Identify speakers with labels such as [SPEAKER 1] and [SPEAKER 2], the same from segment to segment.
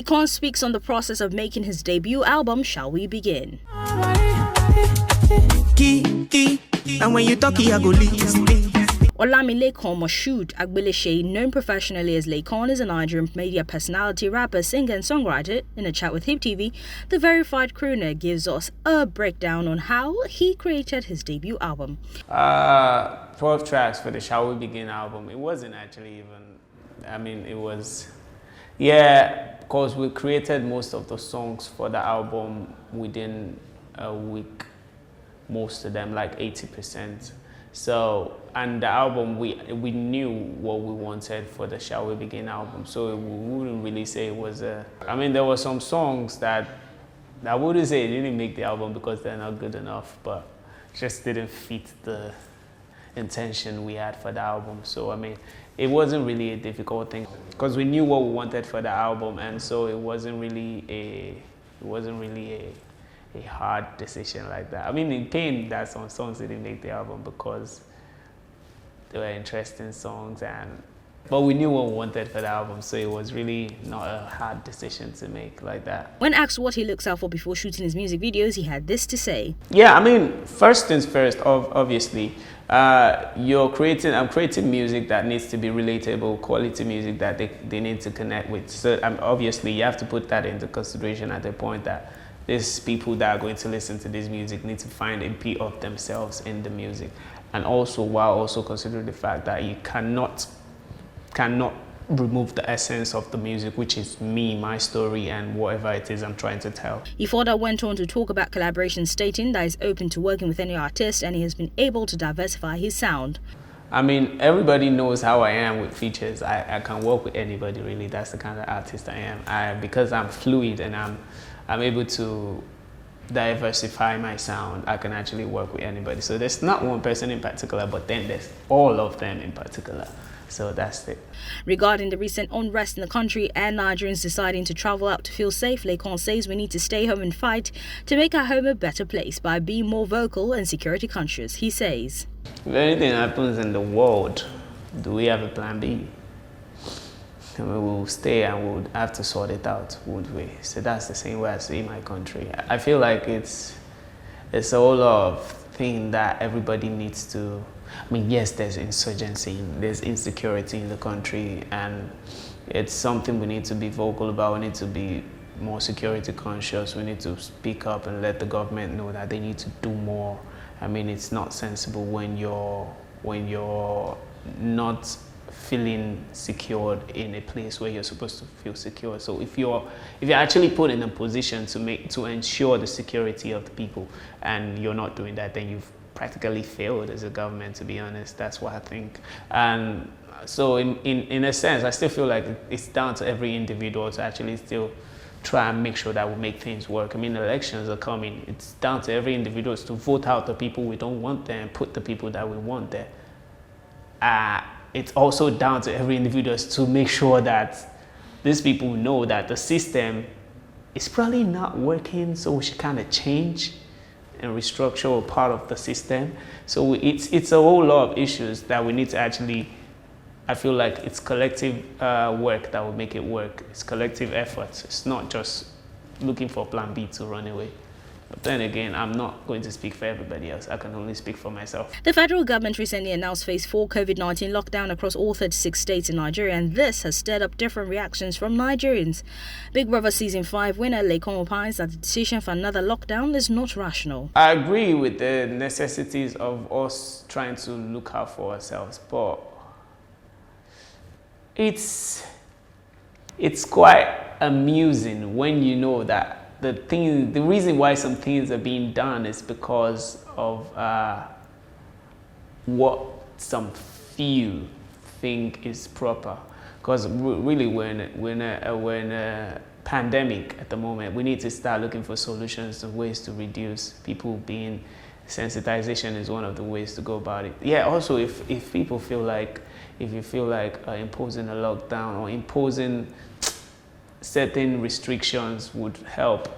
[SPEAKER 1] Laycon speaks on the process of making his debut album, Shall We Begin?
[SPEAKER 2] And when you talk, I go listen.
[SPEAKER 1] Laycon Moshood Agbileshe, known professionally as Laycon, is a Nigerian media personality, rapper, singer and songwriter. In a chat with Hip TV, the verified crooner gives us a breakdown on how he created his debut album.
[SPEAKER 3] 12 tracks for the Shall We Begin album. It wasn't actually even, it was, because we created most of the songs for the album within a week, most of them, like 80%. So, and the album, we knew what we wanted for the Shall We Begin album, so we wouldn't really say it was there were some songs that I wouldn't say didn't make the album because they're not good enough, but just didn't fit the intention we had for the album. So, it wasn't really a difficult thing because we knew what we wanted for the album, and so it wasn't really a hard decision like that. In pain that some songs didn't make the album because they were interesting songs, but we knew what we wanted for the album, so it was really not a hard decision to make like that.
[SPEAKER 1] When asked what he looks out for before shooting his music videos, he had this to say.
[SPEAKER 3] First things first, obviously, I'm creating music that needs to be relatable, quality music that they need to connect with. So obviously you have to put that into consideration at the point that these people that are going to listen to this music need to find a bit of themselves in the music. And also, while also considering the fact that you cannot remove the essence of the music, which is me, my story, and whatever it is I'm trying to tell.
[SPEAKER 1] He further went on to talk about collaboration, stating that he's open to working with any artist and he has been able to diversify his sound.
[SPEAKER 3] Everybody knows how I am with features. I can work with anybody, really. That's the kind of artist I am. Because I'm fluid and I'm able to diversify my sound, I can actually work with anybody. So there's not one person in particular, but then there's all of them in particular. So that's it.
[SPEAKER 1] Regarding the recent unrest in the country and Nigerians deciding to travel out to feel safe, Laycon says we need to stay home and fight to make our home a better place by being more vocal and security conscious. He says,
[SPEAKER 3] if anything happens in the world, do we have a plan B? We'll stay and we'll have to sort it out, won't we? So that's the same way I see my country. I feel like it's a whole lot of thing that everybody needs to. Yes, there's insurgency, there's insecurity in the country, and it's something we need to be vocal about. We need to be more security conscious. We need to speak up and let the government know that they need to do more. It's not sensible when you're not feeling secured in a place where you're supposed to feel secure. So if you're actually put in a position to ensure the security of the people and you're not doing that, then you've practically failed as a government, to be honest. That's what I think. And so in a sense, I still feel like it's down to every individual to actually still try and make sure that we make things work. Elections are coming. It's down to every individual to vote out the people we don't want there and put the people that we want there. It's also down to every individual to make sure that these people know that the system is probably not working, so we should kind of change and restructure a part of the system. So it's a whole lot of issues that we need to actually, I feel like it's collective work that will make it work. It's collective efforts. It's not just looking for plan B to run away. But then again, I'm not going to speak for everybody else. I can only speak for myself.
[SPEAKER 1] The federal government recently announced phase 4 COVID-19 lockdown across all 36 states in Nigeria, and this has stirred up different reactions from Nigerians. Big Brother Season 5 winner Laycon opines that the decision for another lockdown is not rational.
[SPEAKER 3] I agree with the necessities of us trying to look out for ourselves, but it's quite amusing when you know that the reason why some things are being done is because of what some few think is proper. Because really we're in a pandemic at the moment. We need to start looking for solutions and ways to reduce people being. Sensitization is one of the ways to go about it. Yeah, also if you feel like imposing a lockdown or imposing certain restrictions would help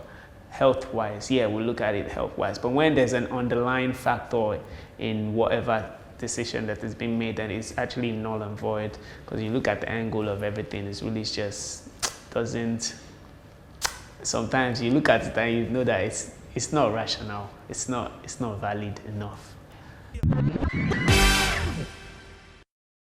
[SPEAKER 3] health-wise, we'll look at it health-wise. But when there's an underlying factor in whatever decision that has been made, then it's actually null and void, because you look at the angle of everything, it's really just doesn't sometimes you look at it and you know that it's not rational. It's not valid enough.